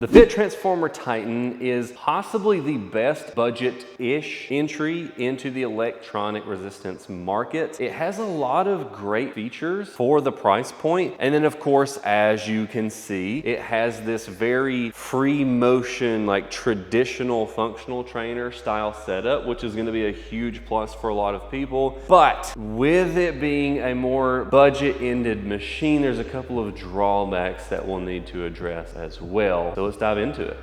The FitTransformer Titan is possibly the best budget-ish entry into the electronic resistance market. It has a lot of great features for the price point. And then of course, as you can see, it has this very free motion, like traditional functional trainer style setup, which is gonna be a huge plus for a lot of people. But with it being a more budget-ended machine, there's a couple of drawbacks that we'll need to address as well. So let's dive into it.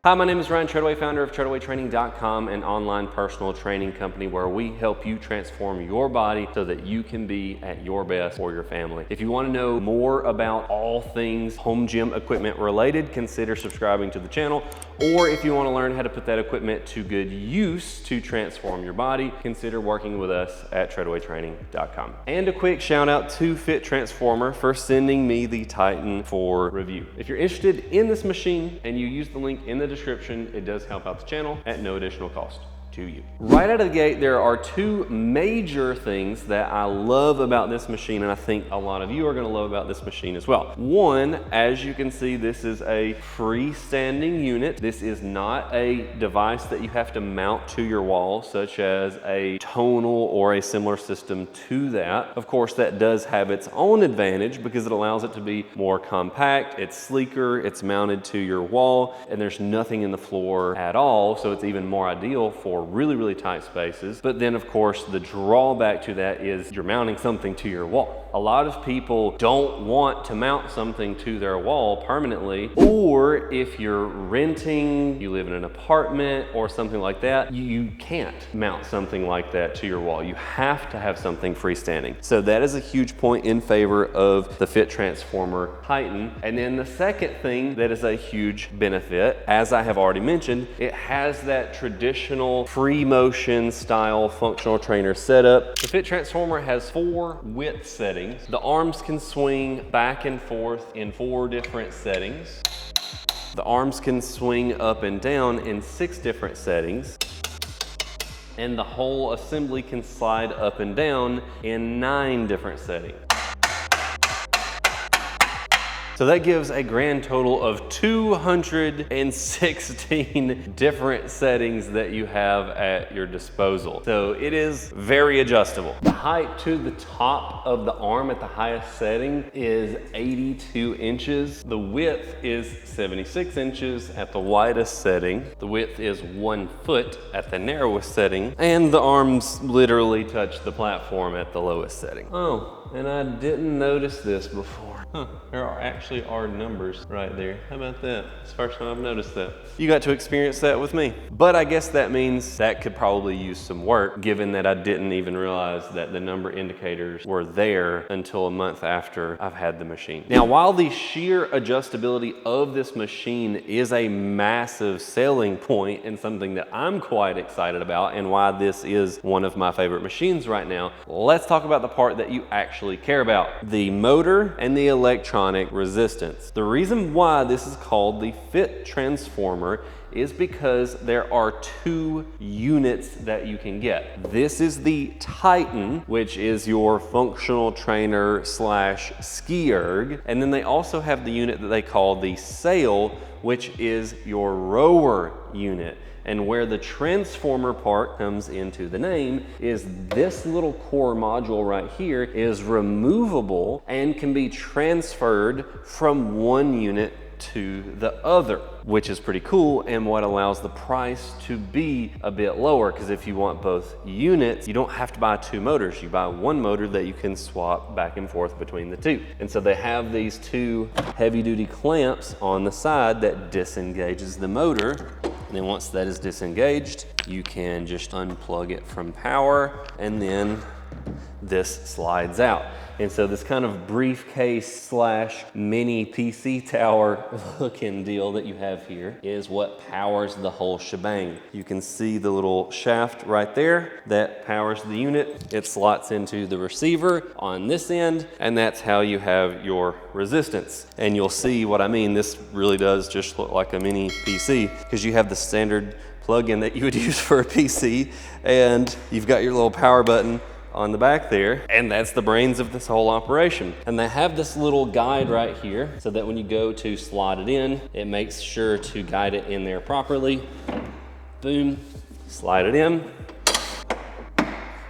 Hi, my name is Ryan Treadaway, founder of TreadawayTraining.com, an online personal training company where we help you transform your body so that you can be at your best for your family. If you want to know more about all things home gym equipment related, consider subscribing to the channel. Or if you want to learn how to put that equipment to good use to transform your body, consider working with us at TreadawayTraining.com. And a quick shout out to FitTransformer for sending me the Titan for review. If you're interested in this machine and you use the link in the description, it does help out the channel at no additional cost to you. Right out of the gate, there are two major things that I love about this machine, and I think a lot of you are going to love about this machine as well. One, as you can see, this is a freestanding unit. This is not a device that you have to mount to your wall, such as a tonal or a similar system to that. Of course, that does have its own advantage because it allows it to be more compact, it's sleeker, it's mounted to your wall, and there's nothing in the floor at all, so it's even more ideal for really tight spaces. But then of course the drawback to that is you're mounting something to your wall. A lot of people don't want to mount something to their wall permanently, or if you're renting, you live in an apartment or something like that, you can't mount something like that to your wall. You have to have something freestanding. So that is a huge point in favor of the FitTransformer Titan. And then the second thing that is a huge benefit, as I have already mentioned, it has that traditional free motion style functional trainer setup. The FitTransformer has 4 width settings. The arms can swing back and forth in 4 different settings. The arms can swing up and down in 6 different settings. And the whole assembly can slide up and down in 9 different settings. So that gives a grand total of 216 different settings that you have at your disposal. So it is very adjustable. The height to the top of the arm at the highest setting is 82 inches. The width is 76 inches at the widest setting. The width is 1 foot at the narrowest setting. And the arms literally touch the platform at the lowest setting. Oh, and I didn't notice this before. There actually are numbers right there. How about that? It's the first time I've noticed that. You got to experience that with me. But I guess that means that could probably use some work, given that I didn't even realize that the number indicators were there until a month after I've had the machine. Now, while the sheer adjustability of this machine is a massive selling point and something that I'm quite excited about and why this is one of my favorite machines right now, let's talk about the part that you actually care about, the motor and the electronic resistance. The reason why this is called the FitTransformer is because there are 2 units that you can get. This is the Titan, which is your functional trainer / Ski-Erg, and then they also have the unit that they call the Sail, which is your rower unit. And where the transformer part comes into the name is this little core module right here is removable and can be transferred from one unit to the other, which is pretty cool and what allows the price to be a bit lower, because if you want both units, you don't have to buy 2 motors. You buy 1 motor that you can swap back and forth between the 2. And so they have these 2 heavy-duty clamps on the side that disengages the motor. And then once that is disengaged, you can just unplug it from power, and then this slides out. And so this kind of briefcase slash mini PC tower looking deal that you have here is what powers the whole shebang. You can see the little shaft right there that powers the unit. It slots into the receiver on this end, and that's how you have your resistance. And you'll see what I mean. This really does just look like a mini PC because you have the standard plug-in that you would use for a PC, and you've got your little power button on the back there, and that's the brains of this whole operation. And they have this little guide right here so that when you go to slide it in, it makes sure to guide it in there properly. Boom, slide it in,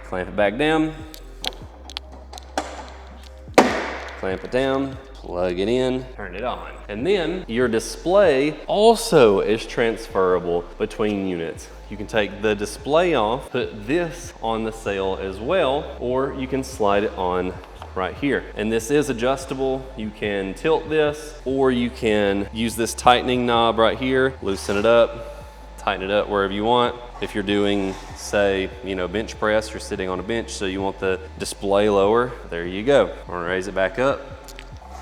clamp it back down, clamp it down, plug it in, turn it on. And then your display also is transferable between units. You can take the display off, put this on the sail as well, or you can slide it on right here. And this is adjustable. You can tilt this, or you can use this tightening knob right here, loosen it up, tighten it up wherever you want. If you're doing, say, bench press, you're sitting on a bench, so you want the display lower, there you go. I'm gonna raise it back up,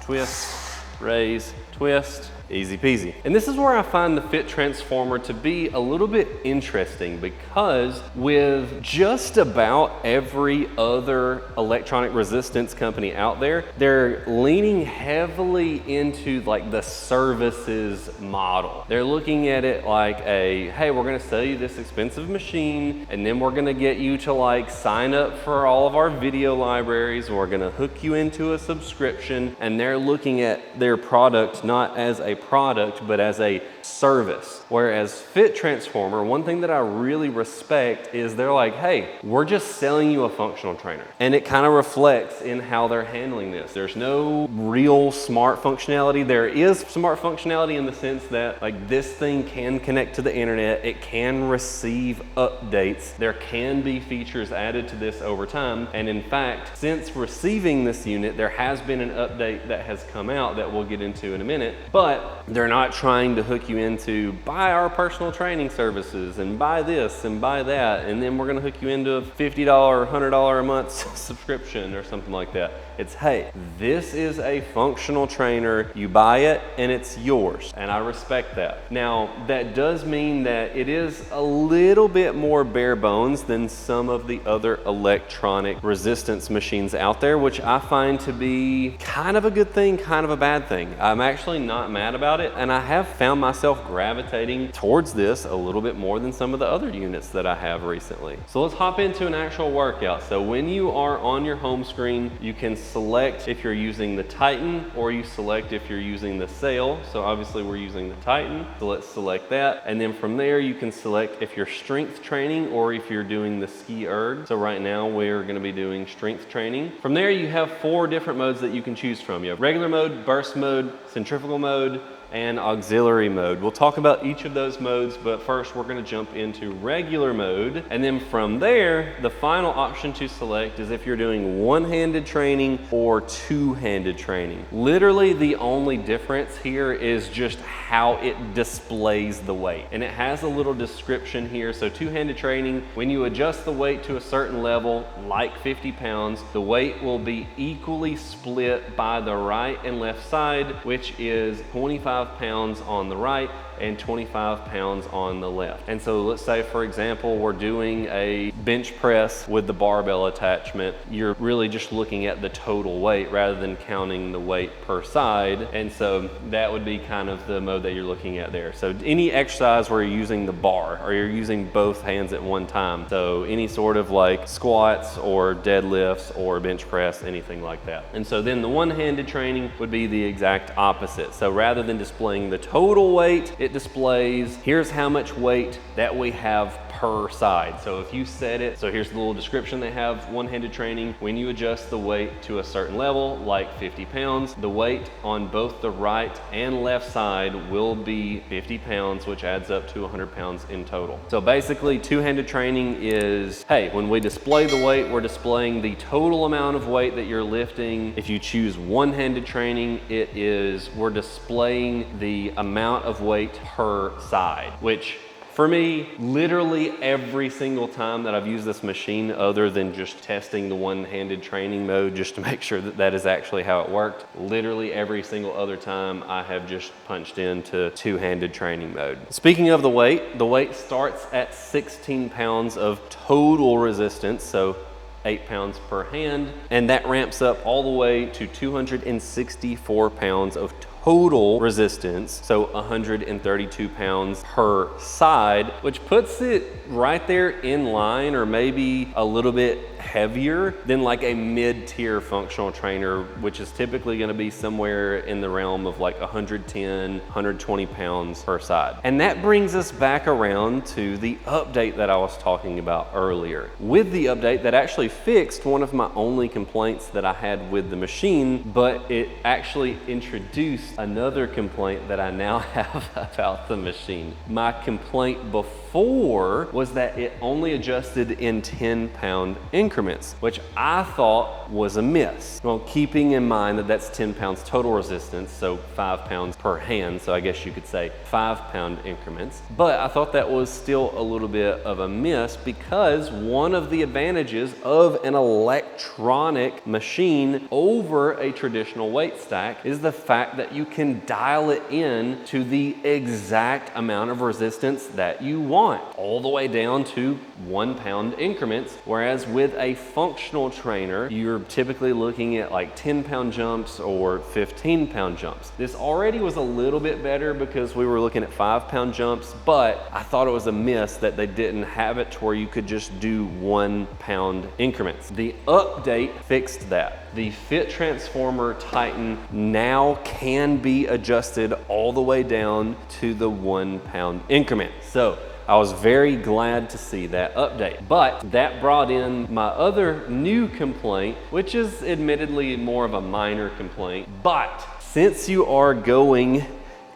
twist, raise, twist, easy peasy. And this is where I find the FitTransformer to be a little bit interesting, because with just about every other electronic resistance company out there, they're leaning heavily into like the services model. They're looking at it like hey, we're gonna sell you this expensive machine, and then we're gonna get you to like sign up for all of our video libraries, and we're gonna hook you into a subscription. And they're looking at their product not as a product, but as a service. Whereas FitTransformer, one thing that I really respect is they're like, hey, we're just selling you a functional trainer. And it kind of reflects in how they're handling this. There's no real smart functionality. There is smart functionality in the sense that like this thing can connect to the internet, it can receive updates, there can be features added to this over time. And in fact, since receiving this unit, there has been an update that has come out that we'll get into in a minute, but they're not trying to hook you into buy our personal training services and buy this and buy that, and then we're gonna hook you into a $50 or $100 a month subscription or something like that. It's, hey, this is a functional trainer, you buy it and it's yours, and I respect that. Now, that does mean that it is a little bit more bare bones than some of the other electronic resistance machines out there, which I find to be kind of a good thing, kind of a bad thing. I'm actually not mad about it, and I have found myself gravitating towards this a little bit more than some of the other units that I have recently. So let's hop into an actual workout. So when you are on your home screen, you can select if you're using the Titan, or you select if you're using the sail. So obviously we're using the Titan, so let's select that. And then from there you can select if you're strength training or if you're doing the Ski-Erg. So right now we're gonna be doing strength training. From there you have 4 different modes that you can choose from. You have regular mode, burst mode, centrifugal mode, and auxiliary mode. We'll talk about each of those modes, but first we're gonna jump into regular mode. And then from there, the final option to select is if you're doing one-handed training or two-handed training. Literally the only difference here is just how it displays the weight. And it has a little description here. So two-handed training, when you adjust the weight to a certain level, like 50 pounds, the weight will be equally split by the right and left side, which is 25 pounds on the right and 25 pounds on the left. And so let's say, for example, we're doing a bench press with the barbell attachment. You're really just looking at the total weight rather than counting the weight per side. And so that would be kind of the mode that you're looking at there. So any exercise where you're using the bar or you're using both hands at one time. So any sort of like squats or deadlifts or bench press, anything like that. And so then the one-handed training would be the exact opposite. So rather than displaying the total weight, it displays here's how much weight that we have per side. So if you set it, so here's the little description they have, one-handed training, when you adjust the weight to a certain level, like 50 pounds, the weight on both the right and left side will be 50 pounds, which adds up to 100 pounds in total. So basically two-handed training is, hey, when we display the weight, we're displaying the total amount of weight that you're lifting. If you choose one-handed training, it is, we're displaying the amount of weight per side, which For me, literally every single time that I've used this machine, other than just testing the one-handed training mode just to make sure that that is actually how it worked, literally every single other time I have just punched into two-handed training mode. Speaking of the weight starts at 16 pounds of total resistance, so 8 pounds per hand, and that ramps up all the way to 264 pounds of total resistance, so 132 pounds per side, which puts it right there in line, or maybe a little bit heavier than like a mid-tier functional trainer, which is typically going to be somewhere in the realm of like 110, 120 pounds per side. And that brings us back around to the update that I was talking about earlier. With the update, that actually fixed one of my only complaints that I had with the machine, but it actually introduced another complaint that I now have about the machine. My complaint before was that it only adjusted in 10-pound increments, which I thought was a miss. Well, keeping in mind that that's 10 pounds total resistance, so 5 pounds per hand, so I guess you could say 5-pound increments. But I thought that was still a little bit of a miss, because one of the advantages of an electronic machine over a traditional weight stack is the fact that you can dial it in to the exact amount of resistance that you want, all the way down to 1-pound increments, whereas with a functional trainer, you're typically looking at like 10-pound jumps or 15-pound jumps. This already was a little bit better because we were looking at 5-pound jumps, but I thought it was a miss that they didn't have it to where you could just do 1-pound increments. The update fixed that. The FitTransformer Titan now can be adjusted all the way down to the 1-pound increment. So I was very glad to see that update, but that brought in my other new complaint, which is admittedly more of a minor complaint. But since you are going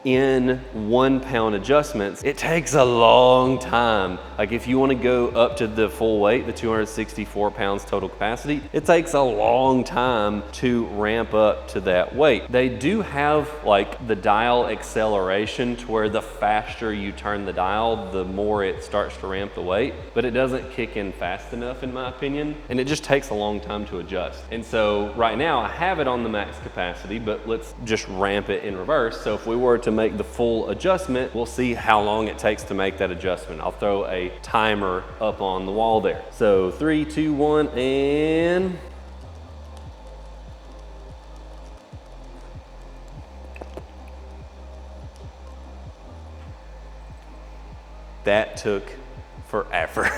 in 1-pound adjustments, it takes a long time. Like if you want to go up to the full weight, the 264 pounds total capacity, it takes a long time to ramp up to that weight. They do have like the dial acceleration to where the faster you turn the dial, the more it starts to ramp the weight, but it doesn't kick in fast enough in my opinion, and it just takes a long time to adjust. And so right now I have it on the max capacity, but let's just ramp it in reverse. So if we were to make the full adjustment, we'll see how long it takes to make that adjustment. I'll throw a timer up on the wall there. So 3, 2, 1, and that took forever.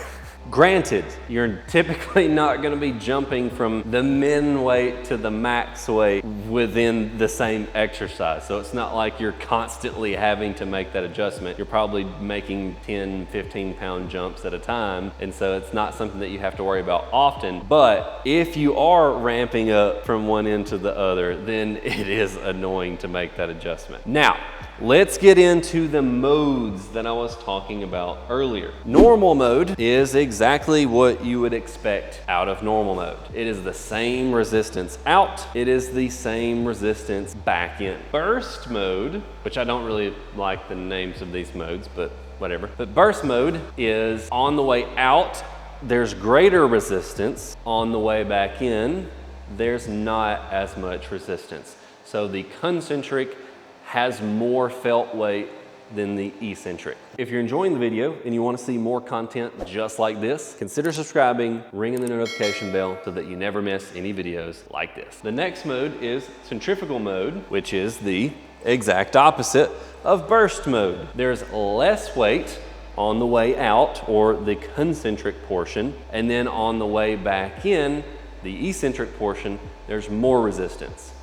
Granted, you're typically not going to be jumping from the min weight to the max weight within the same exercise. So it's not like you're constantly having to make that adjustment. You're probably making 10, 15-pound jumps at a time. And so it's not something that you have to worry about often. But if you are ramping up from one end to the other, then it is annoying to make that adjustment. Now, let's get into the modes that I was talking about earlier. Normal mode is exactly what you would expect out of normal mode. It is the same resistance out. It is the same resistance back in. Burst mode, which I don't really like the names of these modes, but whatever. But burst mode is on the way out, there's greater resistance. On the way back in, there's not as much resistance. So the concentric has more felt weight than the eccentric. If you're enjoying the video and you want to see more content just like this, consider subscribing, ringing the notification bell so that you never miss any videos like this. The next mode is centrifugal mode, which is the exact opposite of burst mode. There's less weight on the way out, or the concentric portion, and then on the way back in, the eccentric portion, there's more resistance.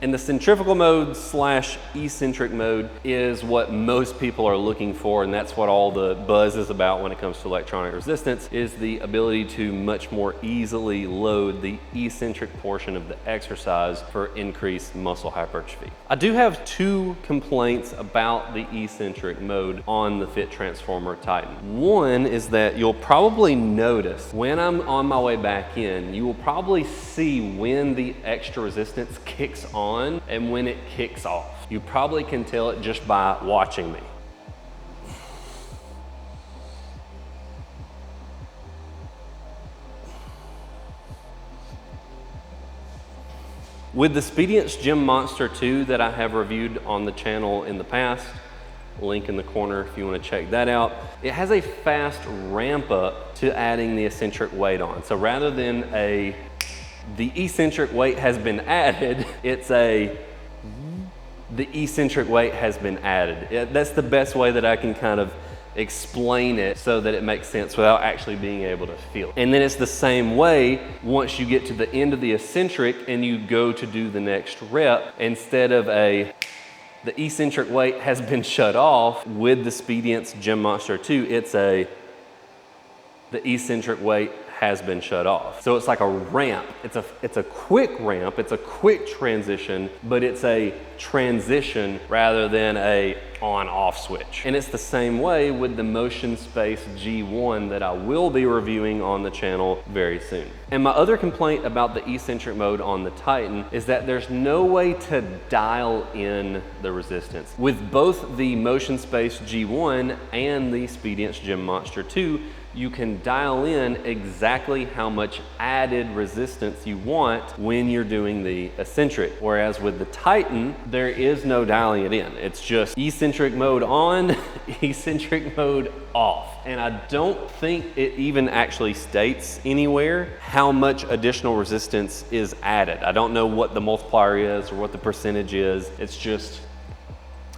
And the centrifugal mode slash eccentric mode is what most people are looking for, and that's what all the buzz is about when it comes to electronic resistance, is the ability to much more easily load the eccentric portion of the exercise for increased muscle hypertrophy. I do have 2 complaints about the eccentric mode on the FitTransformer Titan. One is that you'll probably notice when I'm on my way back in, you will probably see when the extra resistance kicks on on and when it kicks off. You probably can tell it just by watching me. With the Speedience Gym Monster 2 that I have reviewed on the channel in the past, link in the corner if you want to check that out, it has a fast ramp up to adding the eccentric weight on. So rather than the eccentric weight has been added, it's the eccentric weight has been added. That's the best way that I can kind of explain it so that it makes sense without actually being able to feel it. And then it's the same way once you get to the end of the eccentric and you go to do the next rep, instead of the eccentric weight has been shut off with the Speedience Gym Monster 2, it's the eccentric weight has been shut off. So it's like a ramp. It's a quick ramp, it's a quick transition, but it's a transition rather than a on-off switch. And it's the same way with the Motion Space G1 that I will be reviewing on the channel very soon. And my other complaint about the eccentric mode on the Titan is that there's no way to dial in the resistance. With both the Motion Space G1 and the Speedience Gym Monster 2, you can dial in exactly how much added resistance you want when you're doing the eccentric. Whereas with the Titan, there is no dialing it in. It's just eccentric mode on, eccentric mode off. And I don't think it even actually states anywhere how much additional resistance is added. I don't know what the multiplier is or what the percentage is. It's just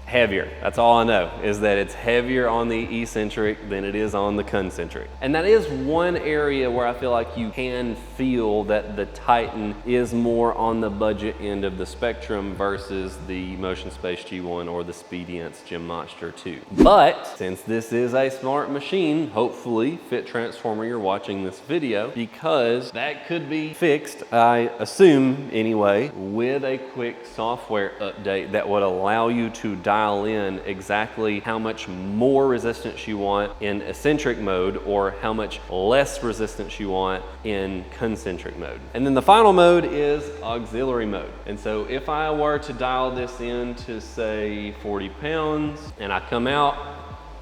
heavier. That's all I know, is that it's heavier on the eccentric than it is on the concentric. And that is one area where I feel like you can feel that the Titan is more on the budget end of the spectrum versus the Motion Space G1 or the Speedience Gym Monster 2. But since this is a smart machine, hopefully FitTransformer, you're watching this video, because that could be fixed, I assume anyway, with a quick software update that would allow you to dial in exactly how much more resistance you want in eccentric mode or how much less resistance you want in concentric mode. And then the final mode is auxiliary mode. And so if I were to dial this in to say 40 pounds and I come out,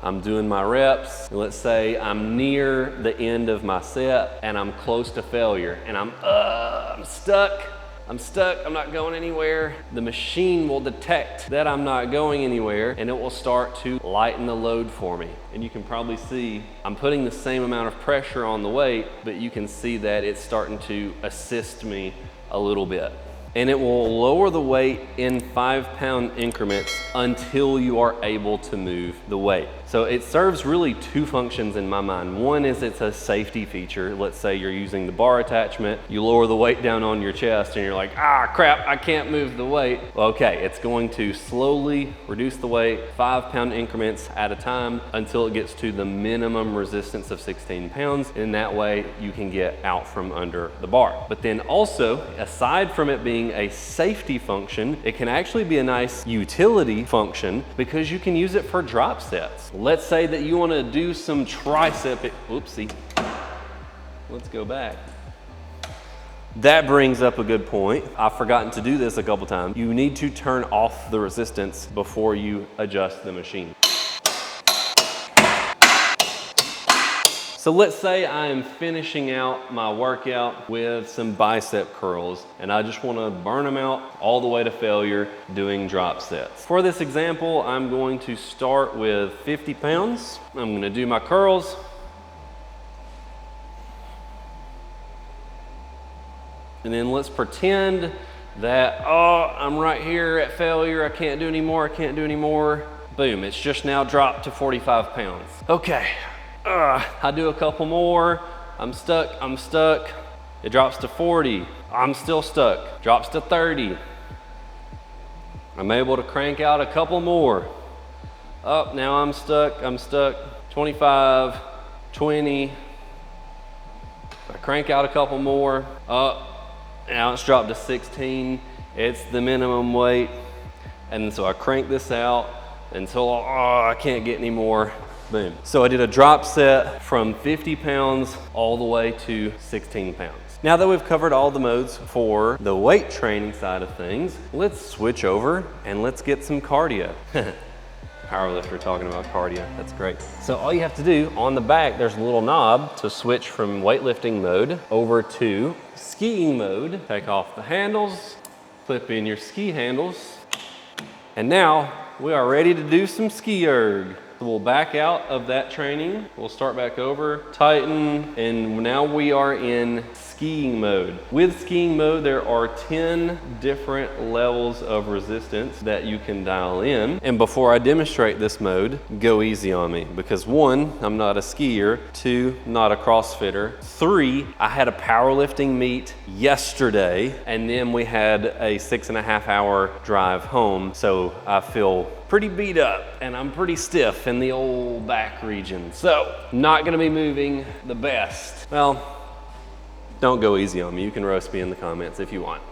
I'm doing my reps, and let's say I'm near the end of my set and I'm close to failure and I'm stuck, I'm not going anywhere. The machine will detect that I'm not going anywhere and it will start to lighten the load for me. And you can probably see I'm putting the same amount of pressure on the weight, but you can see that it's starting to assist me a little bit. And it will lower the weight in 5-pound increments until you are able to move the weight. So it serves really two functions in my mind. One is it's a safety feature. Let's say you're using the bar attachment, you lower the weight down on your chest and you're like, ah, crap, I can't move the weight. Well, okay, it's going to slowly reduce the weight, 5-pound increments at a time until it gets to the minimum resistance of 16 pounds. And that way you can get out from under the bar. But then also, aside from it being a safety function, it can actually be a nice utility function because you can use it for drop sets. Let's say that you want to do some tricep, oopsie, let's go back. That brings up a good point. I've forgotten to do this a couple times. You need to turn off the resistance before you adjust the machine. So let's say I am finishing out my workout with some bicep curls and I just want to burn them out all the way to failure doing drop sets. For this example, I'm going to start with 50 pounds. I'm going to do my curls. And then let's pretend that, oh, I'm right here at failure. I can't do any more. I can't do any more. Boom, it's just now dropped to 45 pounds. Okay. I do a couple more, I'm stuck, it drops to 40, I'm still stuck, drops to 30. I'm able to crank out a couple more. Oh, now I'm stuck, 25, 20. I crank out a couple more. Oh, now it's dropped to 16. It's the minimum weight. And so I crank this out until, I can't get any more. Boom. So I did a drop set from 50 pounds all the way to 16 pounds. Now that we've covered all the modes for the weight training side of things, let's switch over and let's get some cardio. Powerlifter talking about cardio, that's great. So all you have to do, on the back, there's a little knob to switch from weightlifting mode over to skiing mode. Take off the handles, flip in your ski handles, and now we are ready to do some Ski-Erg. So we'll back out of that training. We'll start back over, Titan, and now we are in skiing mode. With skiing mode, there are 10 different levels of resistance that you can dial in. And before I demonstrate this mode, go easy on me, because 1, I'm not a skier, 2, not a CrossFitter, 3, I had a powerlifting meet yesterday, and then we had a 6.5-hour drive home, so I feel pretty beat up and I'm pretty stiff in the old back region. So, not gonna be moving the best. Well, don't go easy on me. You can roast me in the comments if you want.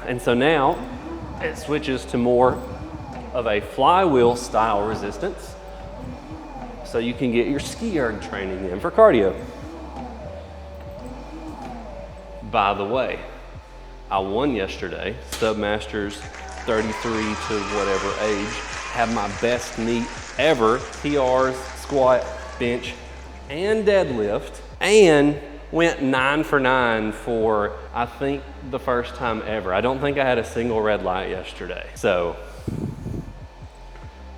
And so now it switches to more of a flywheel style resistance, so you can get your Ski-Erg training in for cardio. By the way, I won yesterday, Submasters 33 to whatever age, have my best meet ever, PRs, squat, bench, and deadlift, and went 9 for 9 for, I think, the first time ever. I don't think I had a single red light yesterday. So,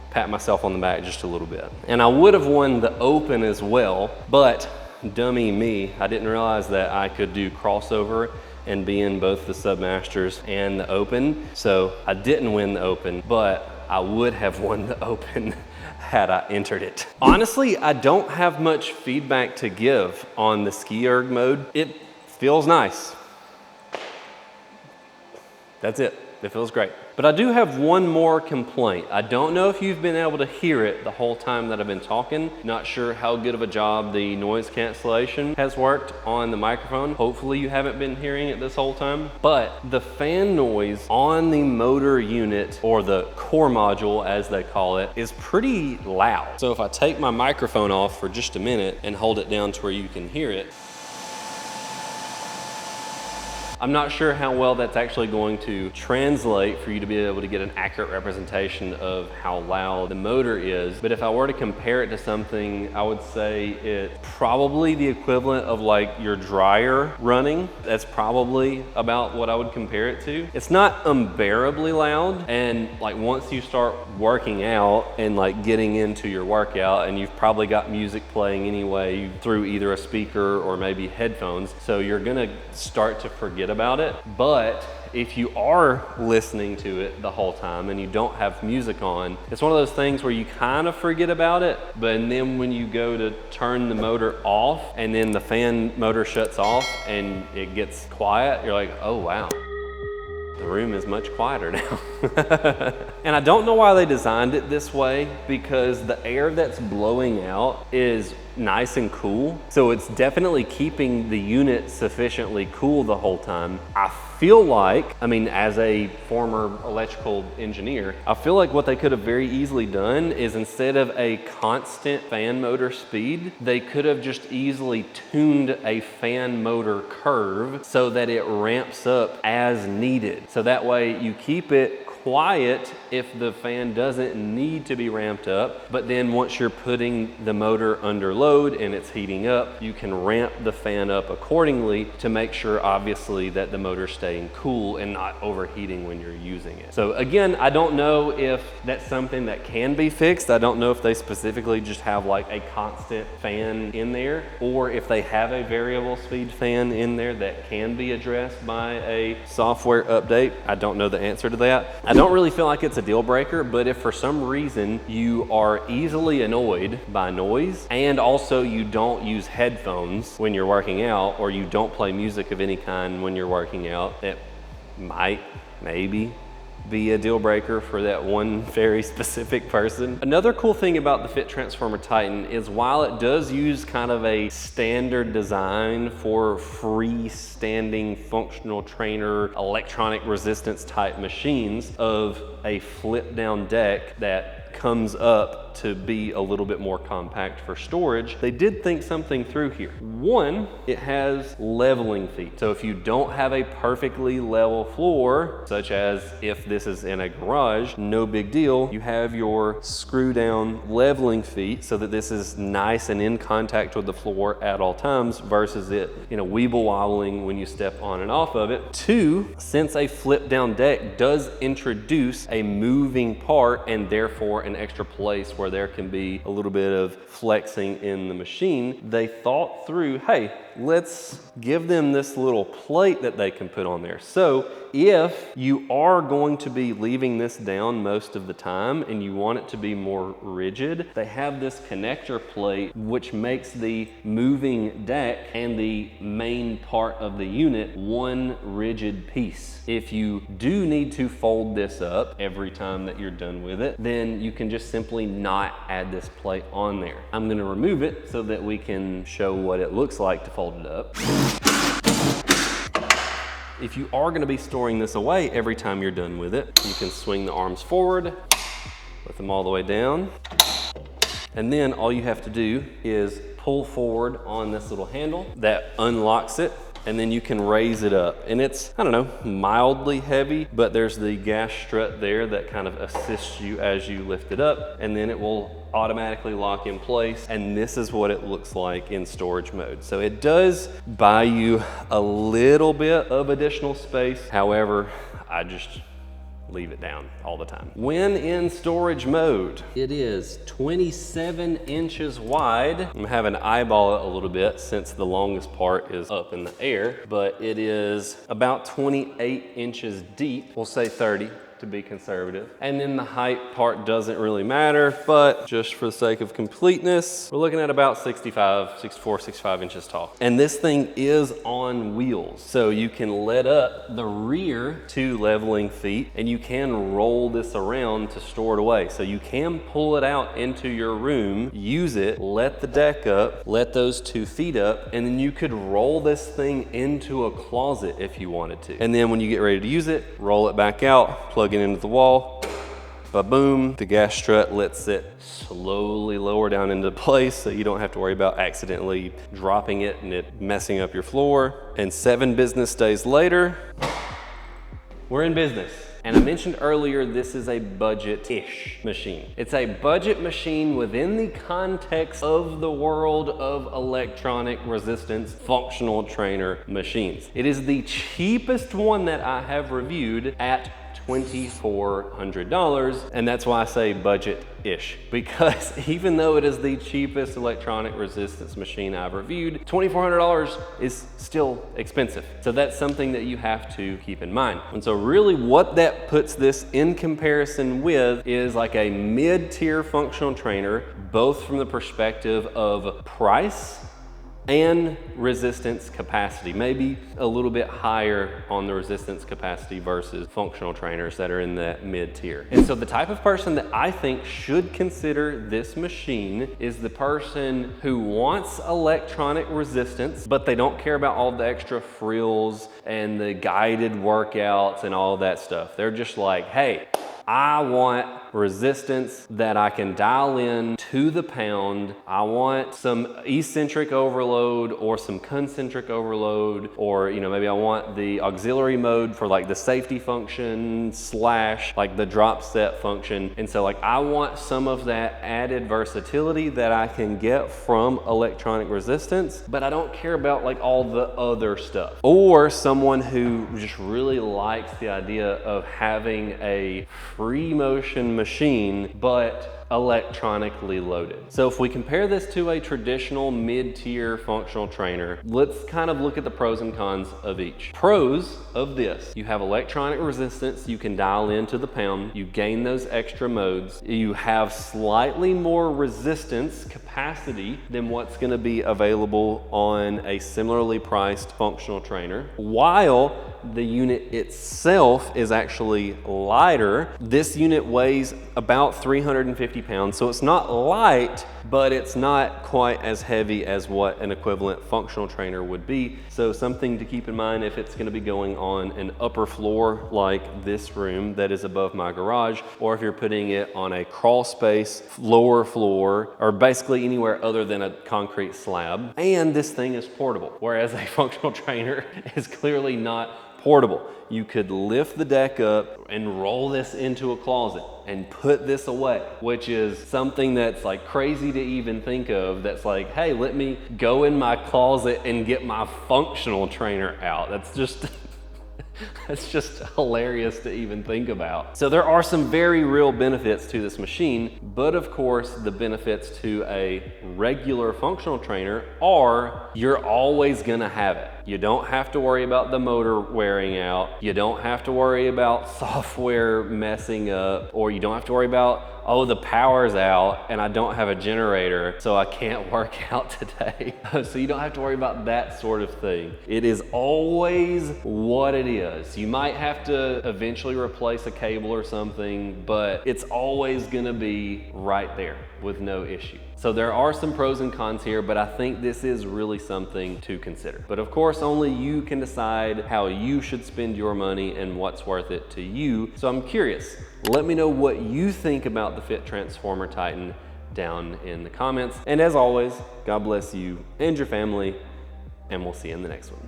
pat myself on the back just a little bit. And I would have won the open as well, but dummy me, I didn't realize that I could do crossover and be in both the Submasters and the Open. So I didn't win the Open, but I would have won the Open had I entered it. Honestly, I don't have much feedback to give on the Ski-Erg mode. It feels nice. That's it. It feels great. But I do have one more complaint. I don't know if you've been able to hear it the whole time that I've been talking. Not sure how good of a job the noise cancellation has worked on the microphone. Hopefully you haven't been hearing it this whole time. But the fan noise on the motor unit, or the core module as they call it, is pretty loud. So if I take my microphone off for just a minute and hold it down to where you can hear it, I'm not sure how well that's actually going to translate for you to be able to get an accurate representation of how loud the motor is. But if I were to compare it to something, I would say it's probably the equivalent of like your dryer running. That's probably about what I would compare it to. It's not unbearably loud, and like once you start working out and like getting into your workout, and you've probably got music playing anyway through either a speaker or maybe headphones, so you're gonna start to forget about it. But if you are listening to it the whole time and you don't have music on, it's one of those things where you kind of forget about it, but then when you go to turn the motor off and then the fan motor shuts off and it gets quiet, you're like, oh wow, the room is much quieter now. And I don't know why they designed it this way, because the air that's blowing out is nice and cool. So it's definitely keeping the unit sufficiently cool the whole time. I feel like, I mean, as a former electrical engineer, I feel like what they could have very easily done is, instead of a constant fan motor speed, they could have just easily tuned a fan motor curve so that it ramps up as needed. So that way you keep it quiet if the fan doesn't need to be ramped up, but then once you're putting the motor under load and it's heating up, you can ramp the fan up accordingly to make sure, obviously, that the motor's staying cool and not overheating when you're using it. So again, I don't know if that's something that can be fixed. I don't know if they specifically just have like a constant fan in there, or if they have a variable speed fan in there that can be addressed by a software update. I don't know the answer to that. I don't really feel like it's a deal breaker, but if for some reason you are easily annoyed by noise, and also you don't use headphones when you're working out, or you don't play music of any kind when you're working out, it might maybe be a deal breaker for that one very specific person. Another cool thing about the FitTransformer Titan is, while it does use kind of a standard design for freestanding functional trainer electronic resistance type machines of a flip down deck that comes up to be a little bit more compact for storage, they did think something through here. One, it has leveling feet. So if you don't have a perfectly level floor, such as if this is in a garage, no big deal. You have your screw down leveling feet so that this is nice and in contact with the floor at all times versus it, weeble wobbling when you step on and off of it. Two, since a flip down deck does introduce a moving part and therefore an extra place where there can be a little bit of flexing in the machine, they thought through, hey, let's give them this little plate that they can put on there. So if you are going to be leaving this down most of the time and you want it to be more rigid, they have this connector plate which makes the moving deck and the main part of the unit one rigid piece. If you do need to fold this up every time that you're done with it, then you can just simply not add this plate on there. I'm gonna remove it so that we can show what it looks like to fold it up. If you are gonna be storing this away every time you're done with it, you can swing the arms forward, let them all the way down, and then all you have to do is pull forward on this little handle that unlocks it, and then you can raise it up. And it's, I don't know, mildly heavy, but there's the gas strut there that kind of assists you as you lift it up, and then it will automatically lock in place. And this is what it looks like in storage mode. So it does buy you a little bit of additional space. However, I just leave it down all the time. When in storage mode, it is 27 inches wide. I'm having to eyeball it a little bit since the longest part is up in the air, but it is about 28 inches deep. We'll say 30 to be conservative. And then the height part doesn't really matter, but just for the sake of completeness, we're looking at about 64, 65 inches tall. And this thing is on wheels. So you can let up the rear two leveling feet and you can roll this around to store it away. So you can pull it out into your room, use it, let the deck up, let those 2 feet up, and then you could roll this thing into a closet if you wanted to. And then when you get ready to use it, roll it back out, plug it into the wall, ba-boom, the gas strut lets it slowly lower down into place so you don't have to worry about accidentally dropping it and it messing up your floor. And 7 business days later, we're in business. And I mentioned earlier, this is a budget-ish machine. It's a budget machine within the context of the world of electronic resistance functional trainer machines. It is the cheapest one that I have reviewed at $2,400, and that's why I say budget-ish, because even though it is the cheapest electronic resistance machine I've reviewed, $2,400 is still expensive. So that's something that you have to keep in mind. And so really what that puts this in comparison with is like a mid-tier functional trainer, both from the perspective of price and resistance capacity, maybe a little bit higher on the resistance capacity versus functional trainers that are in that mid-tier. And so the type of person that I think should consider this machine is the person who wants electronic resistance, but they don't care about all the extra frills and the guided workouts and all that stuff. They're just like, hey, I want resistance that I can dial in to the pound. I want some eccentric overload or some concentric overload, or maybe I want the auxiliary mode for like the safety function / like the drop set function. And so like I want some of that added versatility that I can get from electronic resistance, but I don't care about like all the other stuff. Or someone who just really likes the idea of having a free motion machine, but electronically loaded. So if we compare this to a traditional mid-tier functional trainer, let's kind of look at the pros and cons of each. Pros of this: you have electronic resistance, you can dial into the pound, you gain those extra modes, you have slightly more resistance capacity than what's going to be available on a similarly priced functional trainer, while the unit itself is actually lighter. This unit weighs about 350 pounds, so it's not light, but it's not quite as heavy as what an equivalent functional trainer would be. So something to keep in mind if it's gonna be going on an upper floor like this room that is above my garage, or if you're putting it on a crawl space, lower floor, or basically anywhere other than a concrete slab. And this thing is portable, whereas a functional trainer is clearly not portable. You could lift the deck up and roll this into a closet and put this away, which is something that's like crazy to even think of. That's like, hey, let me go in my closet and get my functional trainer out. That's just that's just hilarious to even think about. So there are some very real benefits to this machine, but of course the benefits to a regular functional trainer are you're always gonna have it. You don't have to worry about the motor wearing out. You don't have to worry about software messing up, or you don't have to worry about, oh, the power's out and I don't have a generator, so I can't work out today. So you don't have to worry about that sort of thing. It is always what it is. You might have to eventually replace a cable or something, but it's always gonna be right there with no issue. So there are some pros and cons here, but I think this is really something to consider. But of course, only you can decide how you should spend your money and what's worth it to you. So I'm curious, let me know what you think about the FitTransformer Titan down in the comments. And as always, God bless you and your family, and we'll see you in the next one.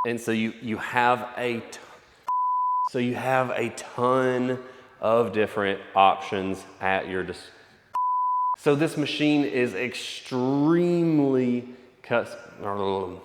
And so you have a ton of different options at your disposal. So this machine is extremely custom.